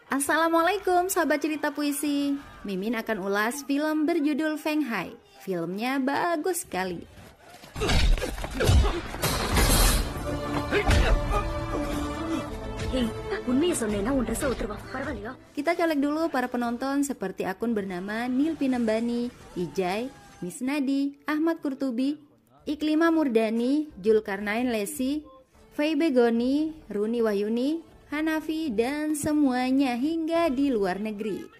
Assalamualaikum sahabat cerita puisi. Mimin akan ulas film berjudul Feng Hai. Filmnya bagus sekali. Kita colek dulu para penonton seperti akun bernama Nil Pinambani, Ijai, Miss Nadi, Ahmad Kurtubi, Iklima Murdani, Julkarnain Lesi, Fei Begoni, Runi Wahyuni, Hanafi, dan semuanya hingga di luar negeri.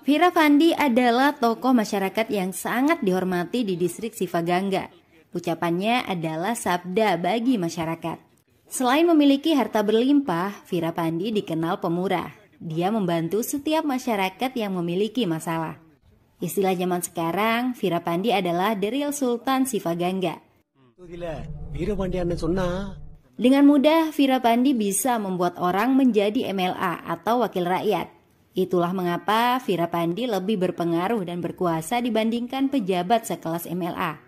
Vira Vandy adalah tokoh masyarakat yang sangat dihormati di distrik Sivagangga. Ucapannya adalah sabda bagi masyarakat. Selain memiliki harta berlimpah, Vira Vandy dikenal pemurah. Dia membantu setiap masyarakat yang memiliki masalah. Istilah zaman sekarang, Vira Vandy adalah The Real Sultan Sivagangga. Dengan mudah, Vira Vandy bisa membuat orang menjadi MLA atau wakil rakyat. Itulah mengapa Vira Vandy lebih berpengaruh dan berkuasa dibandingkan pejabat sekelas MLA.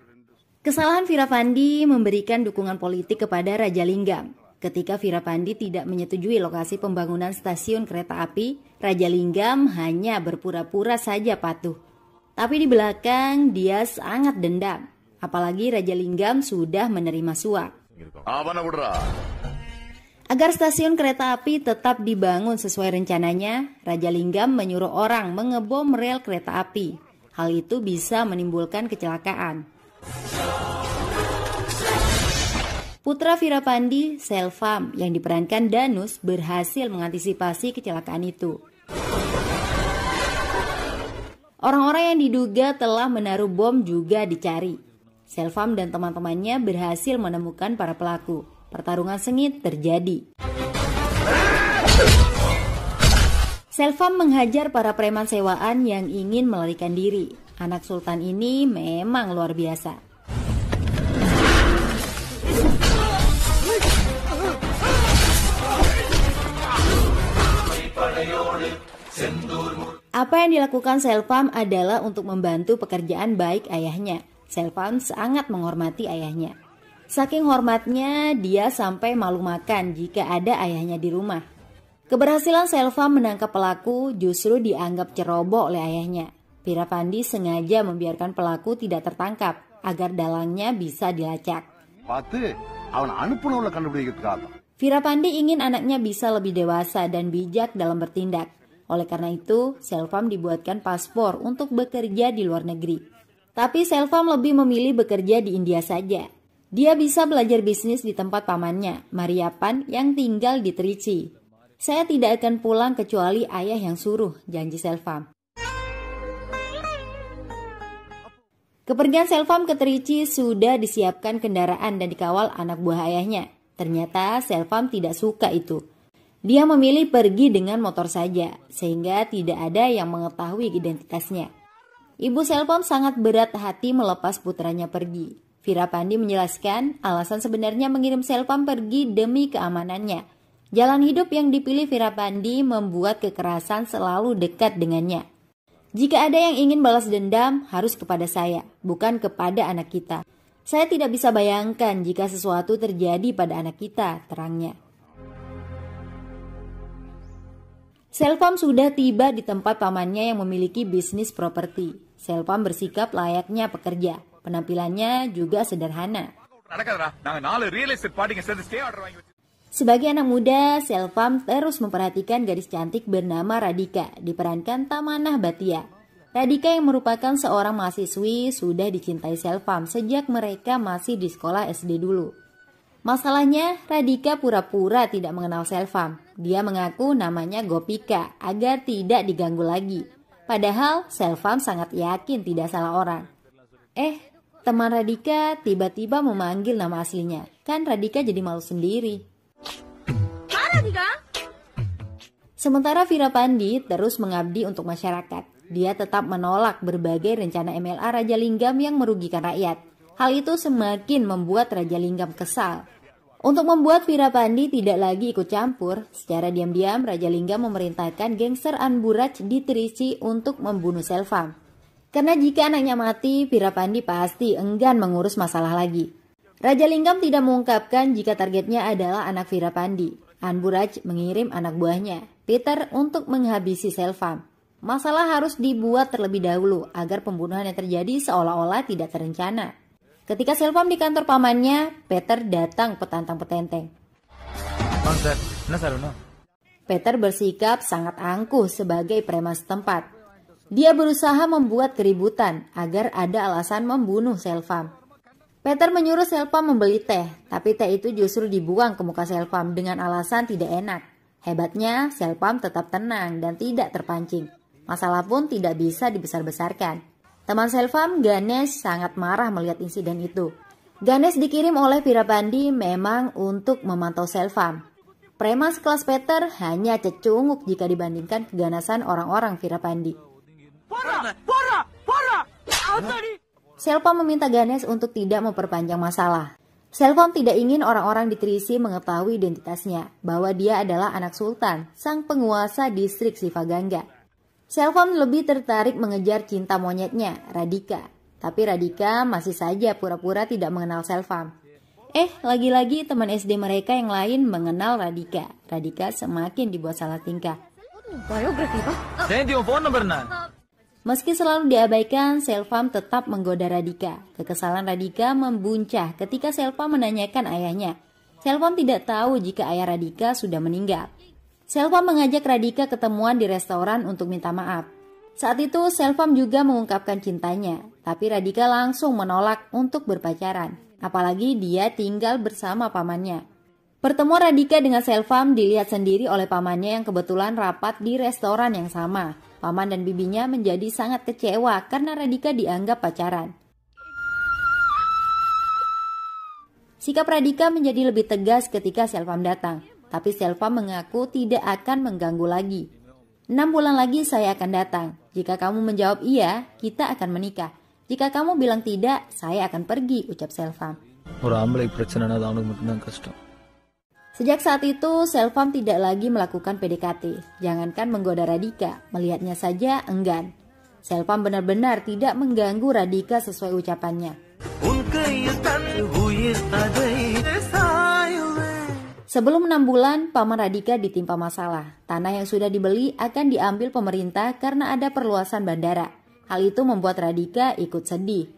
Kesalahan Vira Vandy memberikan dukungan politik kepada Raja Linggam. Ketika Vira Vandy tidak menyetujui lokasi pembangunan stasiun kereta api, Raja Linggam hanya berpura-pura saja patuh. Tapi di belakang dia sangat dendam. Apalagi Raja Linggam sudah menerima suap. Agar stasiun kereta api tetap dibangun sesuai rencananya, Raja Linggam menyuruh orang mengebom rel kereta api. Hal itu bisa menimbulkan kecelakaan. Putra Vira Vandy, Selvam, yang diperankan Danus, berhasil mengantisipasi kecelakaan itu. Orang-orang yang diduga telah menaruh bom juga dicari. Selvam dan teman-temannya berhasil menemukan para pelaku. Pertarungan sengit terjadi. Selvam menghajar para preman sewaan yang ingin melarikan diri. Anak sultan ini memang luar biasa. Apa yang dilakukan Selvam adalah untuk membantu pekerjaan baik ayahnya. Selvam sangat menghormati ayahnya. Saking hormatnya, dia sampai malu makan jika ada ayahnya di rumah. Keberhasilan Selvam menangkap pelaku justru dianggap ceroboh oleh ayahnya. Vira Vandy sengaja membiarkan pelaku tidak tertangkap agar dalangnya bisa dilacak. Vira Vandy ingin anaknya bisa lebih dewasa dan bijak dalam bertindak. Oleh karena itu, Selvam dibuatkan paspor untuk bekerja di luar negeri. Tapi Selvam lebih memilih bekerja di India saja. Dia bisa belajar bisnis di tempat pamannya, Mariappan, yang tinggal di Trichy. Saya tidak akan pulang kecuali ayah yang suruh, janji Selvam. Kepergian Selvam ke Trichy sudah disiapkan kendaraan dan dikawal anak buah ayahnya. Ternyata Selvam tidak suka itu. Dia memilih pergi dengan motor saja, sehingga tidak ada yang mengetahui identitasnya. Ibu Selvam sangat berat hati melepas putranya pergi. Vira Vandy menjelaskan alasan sebenarnya mengirim Selvam pergi demi keamanannya. Jalan hidup yang dipilih Vira Vandy membuat kekerasan selalu dekat dengannya. Jika ada yang ingin balas dendam, harus kepada saya, bukan kepada anak kita. Saya tidak bisa bayangkan jika sesuatu terjadi pada anak kita, terangnya. Selvam sudah tiba di tempat pamannya yang memiliki bisnis properti. Selvam bersikap layaknya pekerja. Penampilannya juga sederhana. Sebagai anak muda, Selvam terus memperhatikan gadis cantik bernama Radhika, diperankan Tamanah Bhatia. Radhika yang merupakan seorang mahasiswi sudah dicintai Selvam sejak mereka masih di sekolah SD dulu. Masalahnya, Radhika pura-pura tidak mengenal Selvam. Dia mengaku namanya Gopika agar tidak diganggu lagi. Padahal Selvam sangat yakin tidak salah orang. Teman Radhika tiba-tiba memanggil nama aslinya. Kan Radhika jadi malu sendiri. Sementara Vira Vandy terus mengabdi untuk masyarakat. Dia tetap menolak berbagai rencana MLA Raja Linggam yang merugikan rakyat. Hal itu semakin membuat Raja Linggam kesal. Untuk membuat Virapandi tidak lagi ikut campur, secara diam-diam Raja Linggam memerintahkan gangster Anburaj di Trichy untuk membunuh Selvam. Karena jika anaknya mati, Virapandi pasti enggan mengurus masalah lagi. Raja Linggam tidak mengungkapkan jika targetnya adalah anak Virapandi. Anburaj mengirim anak buahnya, Peter, untuk menghabisi Selvam. Masalah harus dibuat terlebih dahulu agar pembunuhan yang terjadi seolah-olah tidak terencana. Ketika Selvam di kantor pamannya, Peter datang petantang petenteng. Peter bersikap sangat angkuh sebagai preman setempat. Dia berusaha membuat keributan agar ada alasan membunuh Selvam. Peter menyuruh Selvam membeli teh, tapi teh itu justru dibuang ke muka Selvam dengan alasan tidak enak. Hebatnya, Selvam tetap tenang dan tidak terpancing. Masalah pun tidak bisa dibesar-besarkan. Teman Selvam, Ganesh, sangat marah melihat insiden itu. Ganesh dikirim oleh Virapandi memang untuk memantau Selvam. Preman sekelas Peter hanya cecunguk jika dibandingkan keganasan orang-orang Virapandi. Selvam meminta Ganesh untuk tidak memperpanjang masalah. Selvam tidak ingin orang-orang di Trichy mengetahui identitasnya, bahwa dia adalah anak sultan, sang penguasa distrik Sivaganga. Selvam lebih tertarik mengejar cinta monyetnya, Radhika. Tapi Radhika masih saja pura-pura tidak mengenal Selvam. Lagi-lagi teman SD mereka yang lain mengenal Radhika. Radhika semakin dibuat salah tingkah. Meski selalu diabaikan, Selvam tetap menggoda Radhika. Kekesalan Radhika membuncah ketika Selvam menanyakan ayahnya. Selvam tidak tahu jika ayah Radhika sudah meninggal. Selvam mengajak Radhika ketemuan di restoran untuk minta maaf. Saat itu Selvam juga mengungkapkan cintanya, tapi Radhika langsung menolak untuk berpacaran. Apalagi dia tinggal bersama pamannya. Pertemuan Radhika dengan Selvam dilihat sendiri oleh pamannya yang kebetulan rapat di restoran yang sama. Paman dan bibinya menjadi sangat kecewa karena Radhika dianggap pacaran. Sikap Radhika menjadi lebih tegas ketika Selvam datang. Tapi Selvam mengaku tidak akan mengganggu lagi. 6 bulan lagi saya akan datang. Jika kamu menjawab iya, kita akan menikah. Jika kamu bilang tidak, saya akan pergi, ucap Selvam. Sejak saat itu, Selvam tidak lagi melakukan PDKT. Jangankan menggoda Radhika, melihatnya saja enggan. Selvam benar-benar tidak mengganggu Radhika sesuai ucapannya. Sebelum 6 bulan, paman Radhika ditimpa masalah. Tanah yang sudah dibeli akan diambil pemerintah karena ada perluasan bandara. Hal itu membuat Radhika ikut sedih.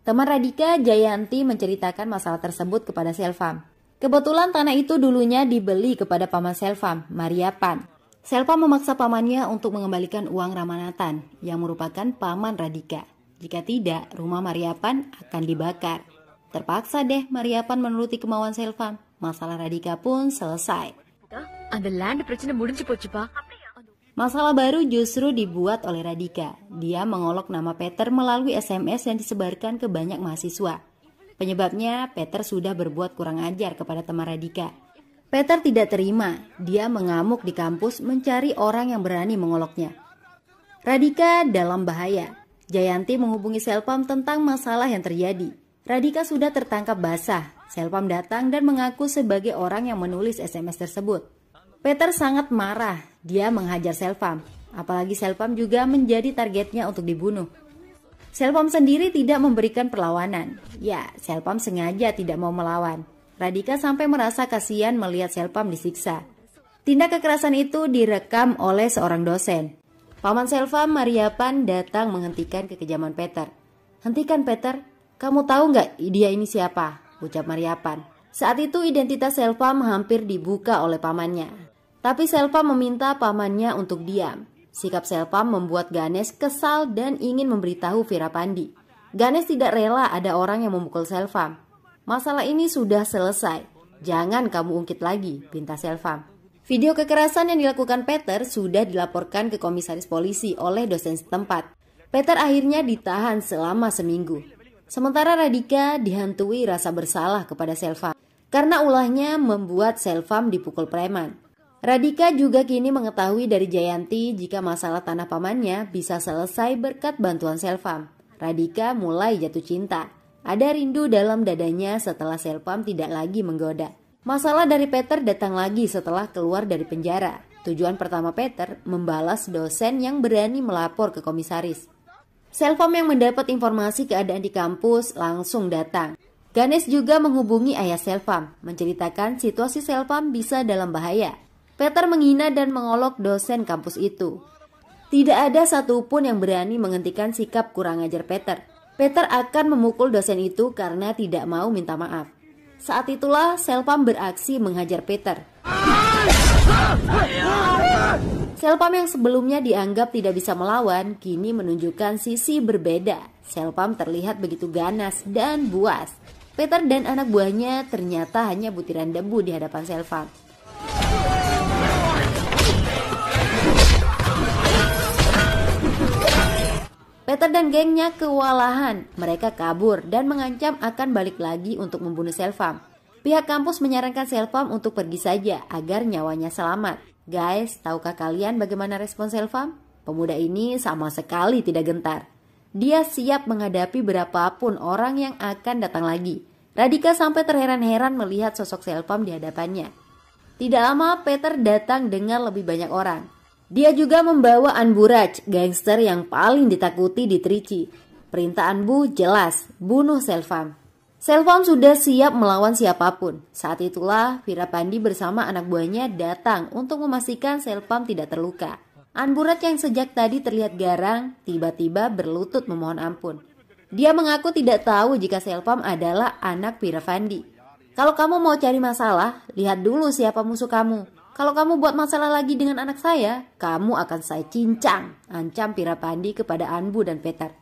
Teman Radhika, Jayanti, menceritakan masalah tersebut kepada Selvam. Kebetulan tanah itu dulunya dibeli kepada paman Selvam, Mariapan. Selvam memaksa pamannya untuk mengembalikan uang Ramanathan yang merupakan paman Radhika. Jika tidak, rumah Mariapan akan dibakar. Terpaksa deh Mariapan menuruti kemauan Selvam. Masalah Radhika pun selesai. Masalah baru justru dibuat oleh Radhika. Dia mengolok nama Peter melalui SMS yang disebarkan ke banyak mahasiswa. Penyebabnya, Peter sudah berbuat kurang ajar kepada teman Radhika. Peter tidak terima, dia mengamuk di kampus mencari orang yang berani mengoloknya. Radhika dalam bahaya. Jayanti menghubungi Selvam tentang masalah yang terjadi. Radhika sudah tertangkap basah. Selvam datang dan mengaku sebagai orang yang menulis SMS tersebut. Peter sangat marah, dia menghajar Selvam. Apalagi Selvam juga menjadi targetnya untuk dibunuh. Selvam sendiri tidak memberikan perlawanan. Ya, Selvam sengaja tidak mau melawan. Radhika sampai merasa kasihan melihat Selvam disiksa. Tindak kekerasan itu direkam oleh seorang dosen. Paman Selvam, Mariapan, datang menghentikan kekejaman Peter. Hentikan Peter, kamu tahu nggak dia ini siapa? Ucap Mariapan. Saat itu identitas Selvam hampir dibuka oleh pamannya. Tapi Selvam meminta pamannya untuk diam. Sikap Selvam membuat Ganesh kesal dan ingin memberitahu Virapandi. Ganesh tidak rela ada orang yang memukul Selvam. Masalah ini sudah selesai. Jangan kamu ungkit lagi, pinta Selvam. Video kekerasan yang dilakukan Peter sudah dilaporkan ke komisaris polisi oleh dosen setempat. Peter akhirnya ditahan selama seminggu. Sementara Radhika dihantui rasa bersalah kepada Selvam. Karena ulahnya membuat Selvam dipukul preman. Radika juga kini mengetahui dari Jayanti jika masalah tanah pamannya bisa selesai berkat bantuan Selvam. Radika mulai jatuh cinta. Ada rindu dalam dadanya setelah Selvam tidak lagi menggoda. Masalah dari Peter datang lagi setelah keluar dari penjara. Tujuan pertama Peter membalas dosen yang berani melapor ke komisaris. Selvam yang mendapat informasi keadaan di kampus langsung datang. Ganesh juga menghubungi ayah Selvam, menceritakan situasi Selvam bisa dalam bahaya. Peter menghina dan mengolok dosen kampus itu. Tidak ada satupun yang berani menghentikan sikap kurang ajar Peter. Peter akan memukul dosen itu karena tidak mau minta maaf. Saat itulah Selvam beraksi menghajar Peter. Selvam yang sebelumnya dianggap tidak bisa melawan, kini menunjukkan sisi berbeda. Selvam terlihat begitu ganas dan buas. Peter dan anak buahnya ternyata hanya butiran debu di hadapan Selvam. Peter dan gengnya kewalahan. Mereka kabur dan mengancam akan balik lagi untuk membunuh Selvam. Pihak kampus menyarankan Selvam untuk pergi saja agar nyawanya selamat. Guys, tahukah kalian bagaimana respon Selvam? Pemuda ini sama sekali tidak gentar. Dia siap menghadapi berapapun orang yang akan datang lagi. Radika sampai terheran-heran melihat sosok Selvam di hadapannya. Tidak lama Peter datang dengan lebih banyak orang. Dia juga membawa Anburaj, gangster yang paling ditakuti di Trichy. Perintah Anbu jelas, bunuh Selvam. Selvam sudah siap melawan siapapun. Saat itulah Virapandi bersama anak buahnya datang untuk memastikan Selvam tidak terluka. Anburaj yang sejak tadi terlihat garang, tiba-tiba berlutut memohon ampun. Dia mengaku tidak tahu jika Selvam adalah anak Virapandi. Kalau kamu mau cari masalah, lihat dulu siapa musuh kamu. Kalau kamu buat masalah lagi dengan anak saya, kamu akan saya cincang, ancam Virapandi kepada Anbu dan Peter.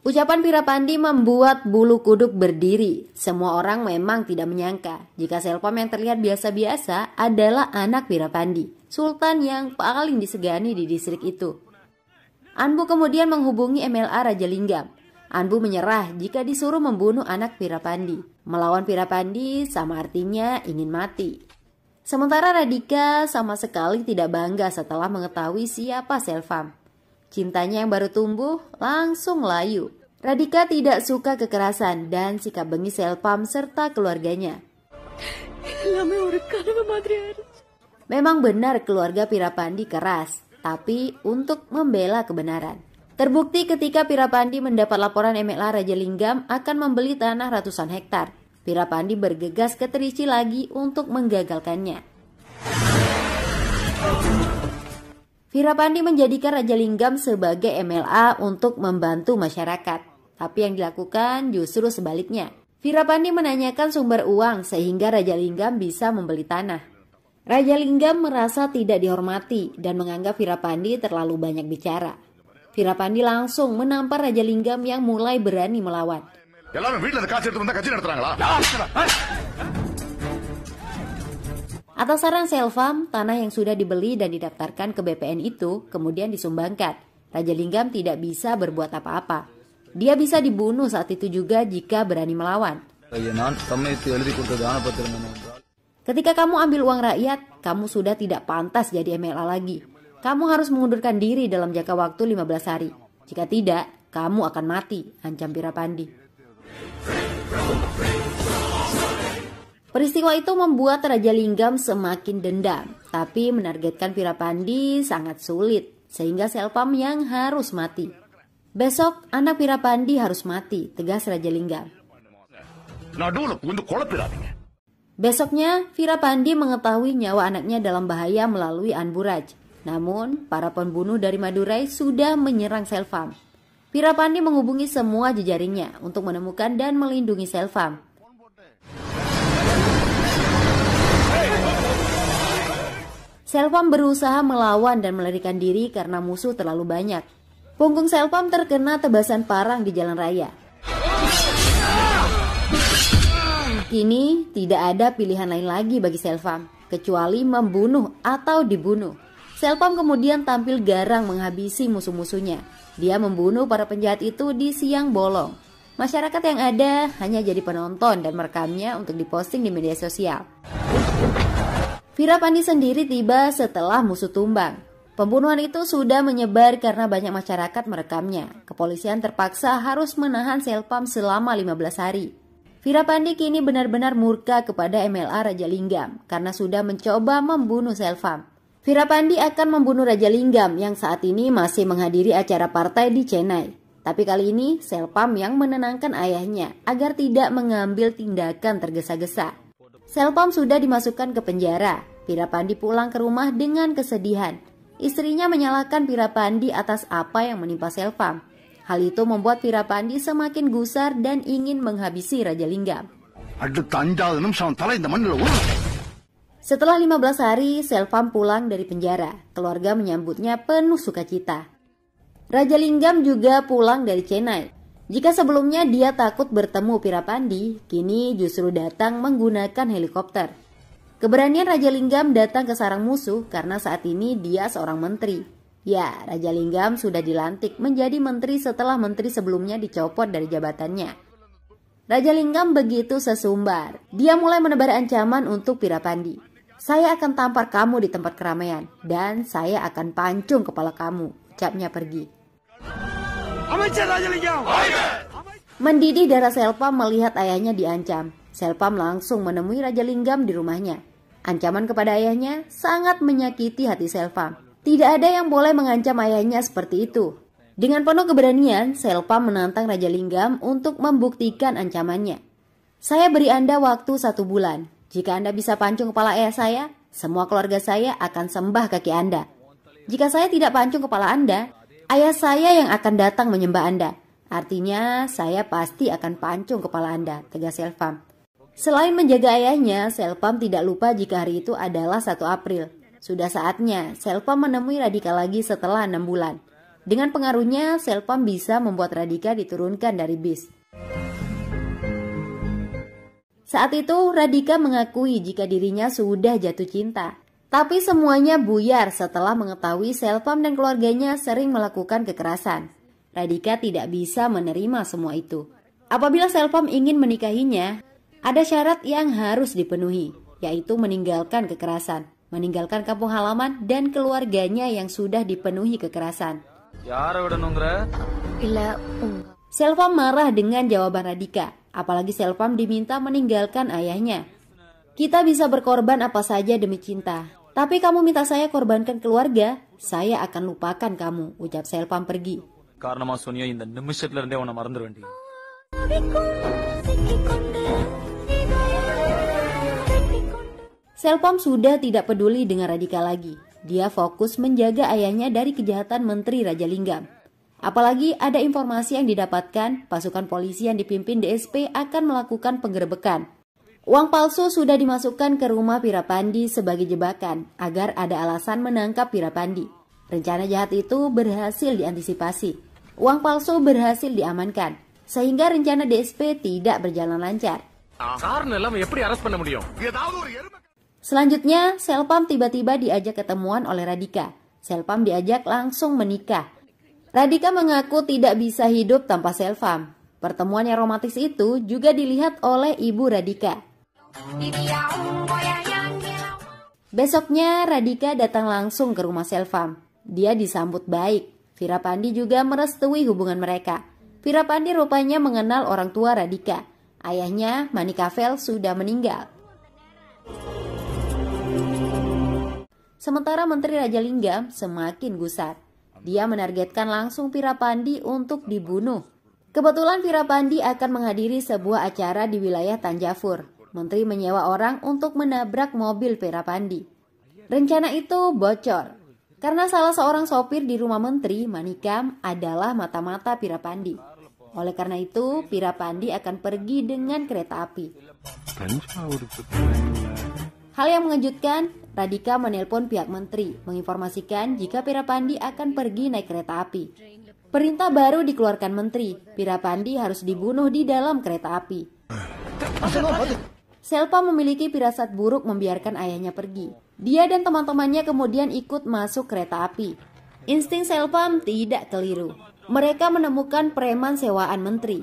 Ucapan Virapandi membuat bulu kuduk berdiri. Semua orang memang tidak menyangka jika Selvam yang terlihat biasa-biasa adalah anak Virapandi, sultan yang paling disegani di distrik itu. Anbu kemudian menghubungi MLA Raja Linggam. Anbu menyerah jika disuruh membunuh anak Virapandi. Melawan Virapandi sama artinya ingin mati. Sementara Radika sama sekali tidak bangga setelah mengetahui siapa Selvam. Cintanya yang baru tumbuh langsung layu. Radika tidak suka kekerasan dan sikap bengis Selvam serta keluarganya. Memang benar keluarga Virapandi keras, tapi untuk membela kebenaran. Terbukti ketika Virapandi mendapat laporan MLA Raja Linggam akan membeli tanah ratusan hektar. Virapandi bergegas ke Trichy lagi untuk menggagalkannya. Virapandi menjadikan Raja Linggam sebagai MLA untuk membantu masyarakat. Tapi yang dilakukan justru sebaliknya. Virapandi menanyakan sumber uang sehingga Raja Linggam bisa membeli tanah. Raja Linggam merasa tidak dihormati dan menganggap Virapandi terlalu banyak bicara. Virapandi langsung menampar Raja Linggam yang mulai berani melawan. Atas saran Selvam, tanah yang sudah dibeli dan didaftarkan ke BPN itu kemudian disumbangkan. Raja Linggam tidak bisa berbuat apa-apa. Dia bisa dibunuh saat itu juga jika berani melawan. Ketika kamu ambil uang rakyat, kamu sudah tidak pantas jadi MLA lagi. Kamu harus mengundurkan diri dalam jangka waktu 15 hari. Jika tidak, kamu akan mati, ancam Virapandi. Peristiwa itu membuat Raja Linggam semakin dendam, tapi menargetkan Virapandi sangat sulit, sehingga Selvam yang harus mati. Besok anak Virapandi harus mati, tegas Raja Linggam. Besoknya Virapandi mengetahui nyawa anaknya dalam bahaya melalui Anburaj. Namun para pembunuh dari Madurai sudah menyerang Selvam. Virapandi menghubungi semua jejaringnya untuk menemukan dan melindungi Selvam. Selvam berusaha melawan dan melarikan diri karena musuh terlalu banyak. Punggung Selvam terkena tebasan parang di jalan raya. Kini tidak ada pilihan lain lagi bagi Selvam, kecuali membunuh atau dibunuh. Selvam kemudian tampil garang menghabisi musuh-musuhnya. Dia membunuh para penjahat itu di siang bolong. Masyarakat yang ada hanya jadi penonton dan merekamnya untuk diposting di media sosial. Virapandi sendiri tiba setelah musuh tumbang. Pembunuhan itu sudah menyebar karena banyak masyarakat merekamnya. Kepolisian terpaksa harus menahan Selpam selama 15 hari. Virapandi kini benar-benar murka kepada MLA Rajalinggam karena sudah mencoba membunuh Selpam. Virapandi akan membunuh Rajalinggam yang saat ini masih menghadiri acara partai di Chennai. Tapi kali ini Selpam yang menenangkan ayahnya agar tidak mengambil tindakan tergesa-gesa. Selpam sudah dimasukkan ke penjara. Virapandi pulang ke rumah dengan kesedihan. Istrinya menyalahkan Virapandi atas apa yang menimpa Selpam. Hal itu membuat Virapandi semakin gusar dan ingin menghabisi Rajalinggam. Setelah 15 hari, Selpam pulang dari penjara. Keluarga menyambutnya penuh sukacita. Rajalinggam juga pulang dari Chennai. Jika sebelumnya dia takut bertemu Virapandi, kini justru datang menggunakan helikopter. Keberanian Rajalinggam datang ke sarang musuh karena saat ini dia seorang menteri. Ya, Rajalinggam sudah dilantik menjadi menteri setelah menteri sebelumnya dicopot dari jabatannya. Rajalinggam begitu sesumbar. Dia mulai menebar ancaman untuk Virapandi. Saya akan tampar kamu di tempat keramaian dan saya akan pancung kepala kamu, ucapnya pergi. Mendidih darah Selpam melihat ayahnya diancam. Selpam langsung menemui Rajalinggam di rumahnya. Ancaman kepada ayahnya sangat menyakiti hati Selpam. Tidak ada yang boleh mengancam ayahnya seperti itu. Dengan penuh keberanian, Selpam menantang Rajalinggam untuk membuktikan ancamannya. Saya beri Anda waktu 1 bulan. Jika Anda bisa pancung kepala ayah saya, semua keluarga saya akan sembah kaki Anda. Jika saya tidak pancung kepala Anda, ayah saya yang akan datang menyembah Anda. Artinya, saya pasti akan pancung kepala Anda, tegas Selpam. Selain menjaga ayahnya, Selpam tidak lupa jika hari itu adalah 1 April. Sudah saatnya Selpam menemui Radhika lagi setelah 6 bulan. Dengan pengaruhnya, Selpam bisa membuat Radhika diturunkan dari bis. Saat itu, Radhika mengakui jika dirinya sudah jatuh cinta. Tapi semuanya buyar setelah mengetahui Selpam dan keluarganya sering melakukan kekerasan. Radhika tidak bisa menerima semua itu. Apabila Selpam ingin menikahinya, ada syarat yang harus dipenuhi, yaitu meninggalkan kekerasan, meninggalkan kampung halaman dan keluarganya yang sudah dipenuhi kekerasan. Selpam marah dengan jawaban Radhika, apalagi Selpam diminta meninggalkan ayahnya. Kita bisa berkorban apa saja demi cinta, tapi kamu minta saya korbankan keluarga, saya akan lupakan kamu, ucap Selpam pergi. Selpam sudah tidak peduli dengan Radhika lagi. Dia fokus menjaga ayahnya dari kejahatan Menteri Rajalinggam. Apalagi ada informasi yang didapatkan, pasukan polisi yang dipimpin DSP akan melakukan penggerebekan. Uang palsu sudah dimasukkan ke rumah Virapandi sebagai jebakan agar ada alasan menangkap Virapandi. Rencana jahat itu berhasil diantisipasi. Uang palsu berhasil diamankan, sehingga rencana DSP tidak berjalan lancar. Selanjutnya, Selpam tiba-tiba diajak ketemuan oleh Radhika. Selpam diajak langsung menikah. Radhika mengaku tidak bisa hidup tanpa Selpam. Pertemuan yang romantis itu juga dilihat oleh ibu Radhika. Besoknya, Radhika datang langsung ke rumah Selpam. Dia disambut baik. Virapandi juga merestui hubungan mereka. Virapandi rupanya mengenal orang tua Radhika. Ayahnya, Manikavel, sudah meninggal. Sementara Menteri Rajalinggam semakin gusar. Dia menargetkan langsung Virapandi untuk dibunuh. Kebetulan Virapandi akan menghadiri sebuah acara di wilayah Tanjavur. Menteri menyewa orang untuk menabrak mobil Virapandi. Rencana itu bocor. Karena salah seorang sopir di rumah Menteri, Manikam, adalah mata-mata Virapandi. Oleh karena itu, Virapandi akan pergi dengan kereta api. Hal yang mengejutkan, Radhika menelpon pihak menteri, menginformasikan jika Virapandi akan pergi naik kereta api. Perintah baru dikeluarkan menteri, Virapandi harus dibunuh di dalam kereta api. Selpam memiliki firasat buruk membiarkan ayahnya pergi. Dia dan teman-temannya kemudian ikut masuk kereta api. Insting Selpam tidak keliru. Mereka menemukan preman sewaan menteri.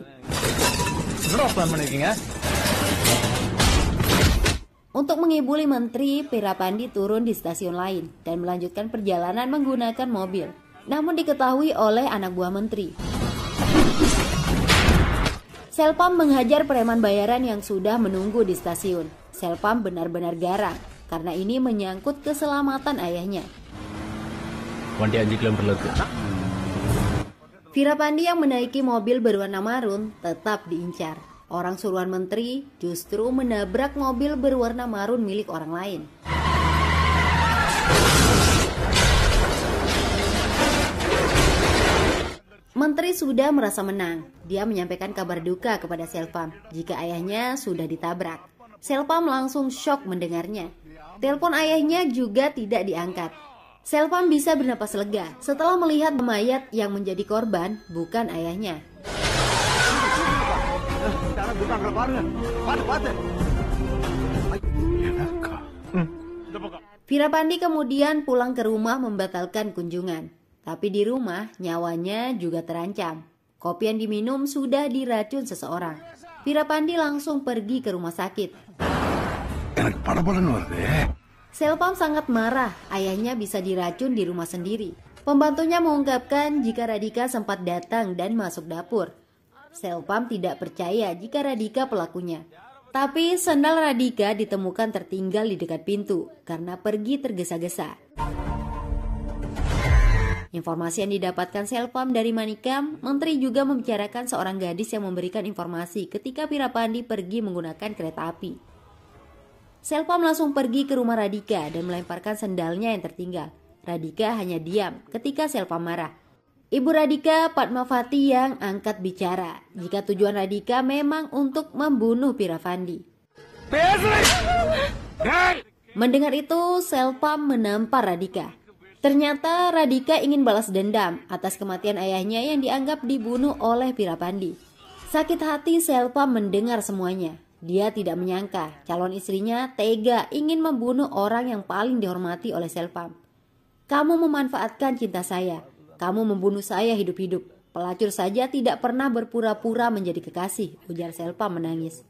Untuk mengibuli menteri, Pirapandi turun di stasiun lain dan melanjutkan perjalanan menggunakan mobil. Namun diketahui oleh anak buah menteri. Selpam menghajar preman bayaran yang sudah menunggu di stasiun. Selpam benar-benar garang karena ini menyangkut keselamatan ayahnya. Virapandi yang menaiki mobil berwarna marun tetap diincar. Orang suruhan menteri justru menabrak mobil berwarna marun milik orang lain. Menteri sudah merasa menang. Dia menyampaikan kabar duka kepada Selpam jika ayahnya sudah ditabrak. Selpam langsung syok mendengarnya. Telepon ayahnya juga tidak diangkat. Selpam bisa bernapas lega setelah melihat mayat yang menjadi korban bukan ayahnya. Virapandi kemudian pulang ke rumah membatalkan kunjungan. Tapi di rumah nyawanya juga terancam. Kopi yang diminum sudah diracun seseorang. Virapandi langsung pergi ke rumah sakit. Selpam sangat marah ayahnya bisa diracun di rumah sendiri. Pembantunya mengungkapkan jika Radhika sempat datang dan masuk dapur. Selpam tidak percaya jika Radhika pelakunya. Tapi sandal Radhika ditemukan tertinggal di dekat pintu karena pergi tergesa-gesa. Informasi yang didapatkan Selpam dari Manikam, menteri juga membicarakan seorang gadis yang memberikan informasi ketika Virapandi pergi menggunakan kereta api. Selpam langsung pergi ke rumah Radhika dan melemparkan sendalnya yang tertinggal. Radhika hanya diam ketika Selpam marah. Ibu Radhika, Padmavati yang angkat bicara jika tujuan Radhika memang untuk membunuh Virapandi. Mendengar itu, Selpam menampar Radhika. Ternyata Radhika ingin balas dendam atas kematian ayahnya yang dianggap dibunuh oleh Virapandi. Sakit hati Selpam mendengar semuanya. Dia tidak menyangka calon istrinya tega ingin membunuh orang yang paling dihormati oleh Selpam. Kamu memanfaatkan cinta saya. Kamu membunuh saya hidup-hidup. Pelacur saja tidak pernah berpura-pura menjadi kekasih, ujar Selpam menangis.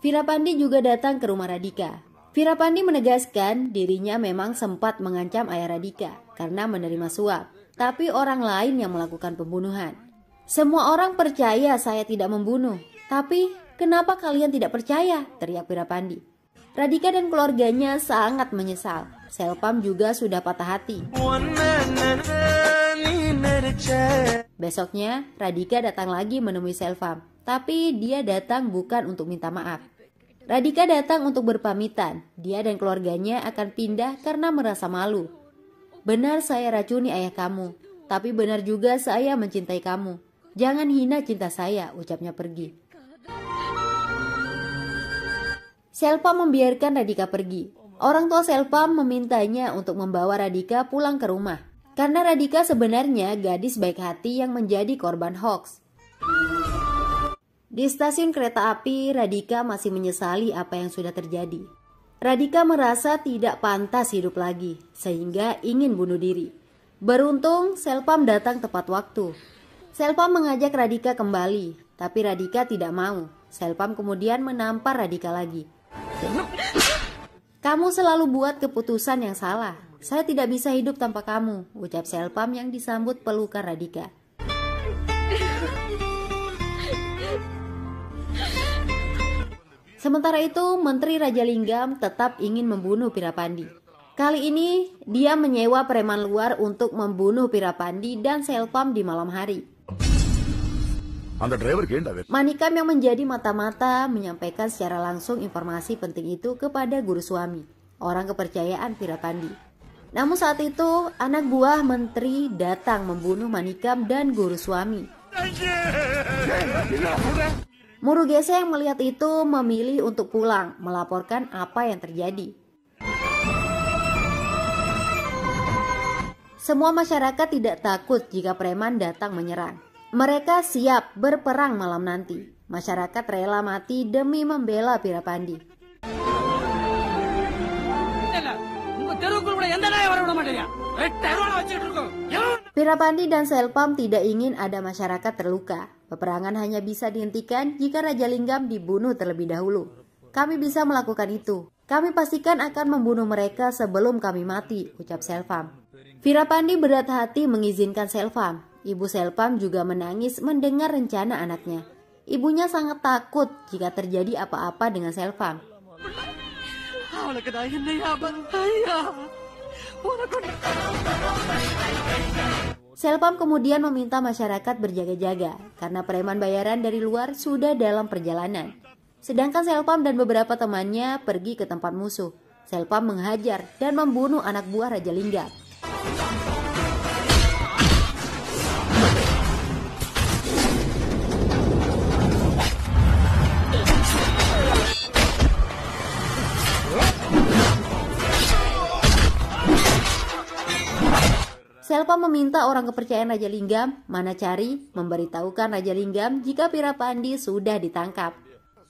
Virapandi juga datang ke rumah Radhika. Virapandi menegaskan dirinya memang sempat mengancam ayah Radhika karena menerima suap, tapi orang lain yang melakukan pembunuhan. Semua orang percaya saya tidak membunuh, tapi kenapa kalian tidak percaya? Teriak Virapandi. Radhika dan keluarganya sangat menyesal. Selpam juga sudah patah hati. Besoknya, Radhika datang lagi menemui Selpam, tapi dia datang bukan untuk minta maaf. Radhika datang untuk berpamitan. Dia dan keluarganya akan pindah karena merasa malu. Benar saya racuni ayah kamu, tapi benar juga saya mencintai kamu. Jangan hina cinta saya, ucapnya pergi. Selpam membiarkan Radhika pergi. Orang tua Selpam memintanya untuk membawa Radhika pulang ke rumah. Karena Radhika sebenarnya gadis baik hati yang menjadi korban hoaks. Di stasiun kereta api, Radhika masih menyesali apa yang sudah terjadi. Radhika merasa tidak pantas hidup lagi, sehingga ingin bunuh diri. Beruntung, Selpam datang tepat waktu. Selpam mengajak Radhika kembali, tapi Radhika tidak mau. Selpam kemudian menampar Radhika lagi. Kamu selalu buat keputusan yang salah. Saya tidak bisa hidup tanpa kamu, ucap Selpam yang disambut pelukan Radhika. Sementara itu, Menteri Rajalinggam tetap ingin membunuh Virapandi. Kali ini, dia menyewa preman luar untuk membunuh Virapandi dan Selpam di malam hari. Manikam yang menjadi mata-mata menyampaikan secara langsung informasi penting itu kepada Guru Suami, orang kepercayaan Virapandi. Namun saat itu, anak buah menteri datang membunuh Manikam dan Guru Suami. Murugese yang melihat itu memilih untuk pulang, melaporkan apa yang terjadi. Semua masyarakat tidak takut jika preman datang menyerang. Mereka siap berperang malam nanti. Masyarakat rela mati demi membela Virapandi. Virapandi dan Selpam tidak ingin ada masyarakat terluka. Peperangan hanya bisa dihentikan jika Raja Linggam dibunuh terlebih dahulu. Kami bisa melakukan itu. Kami pastikan akan membunuh mereka sebelum kami mati, ucap Selvam. Virapandi berat hati mengizinkan Selvam. Ibu Selvam juga menangis mendengar rencana anaknya. Ibunya sangat takut jika terjadi apa-apa dengan Selvam. Selvam kemudian meminta masyarakat berjaga-jaga karena preman bayaran dari luar sudah dalam perjalanan. Sedangkan Selvam dan beberapa temannya pergi ke tempat musuh. Selvam menghajar dan membunuh anak buah Raja Linggam. Selvam meminta orang kepercayaan Raja Linggam, Manacari, memberitahukan Raja Linggam jika Virapandi sudah ditangkap.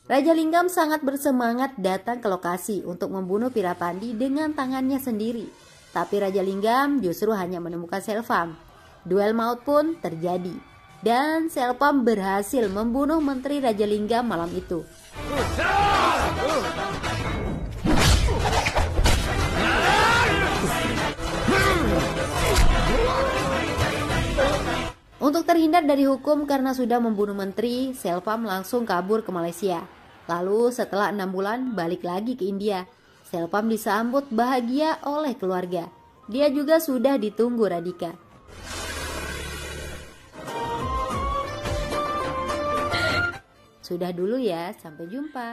Raja Linggam sangat bersemangat datang ke lokasi untuk membunuh Virapandi dengan tangannya sendiri. Tapi Raja Linggam justru hanya menemukan Selvam. Duel maut pun terjadi. Dan Selvam berhasil membunuh Menteri Raja Linggam malam itu. Untuk terhindar dari hukum karena sudah membunuh menteri, Selvam langsung kabur ke Malaysia. Lalu setelah 6 bulan balik lagi ke India. Selvam disambut bahagia oleh keluarga. Dia juga sudah ditunggu Radhika. Sudah dulu ya, sampai jumpa.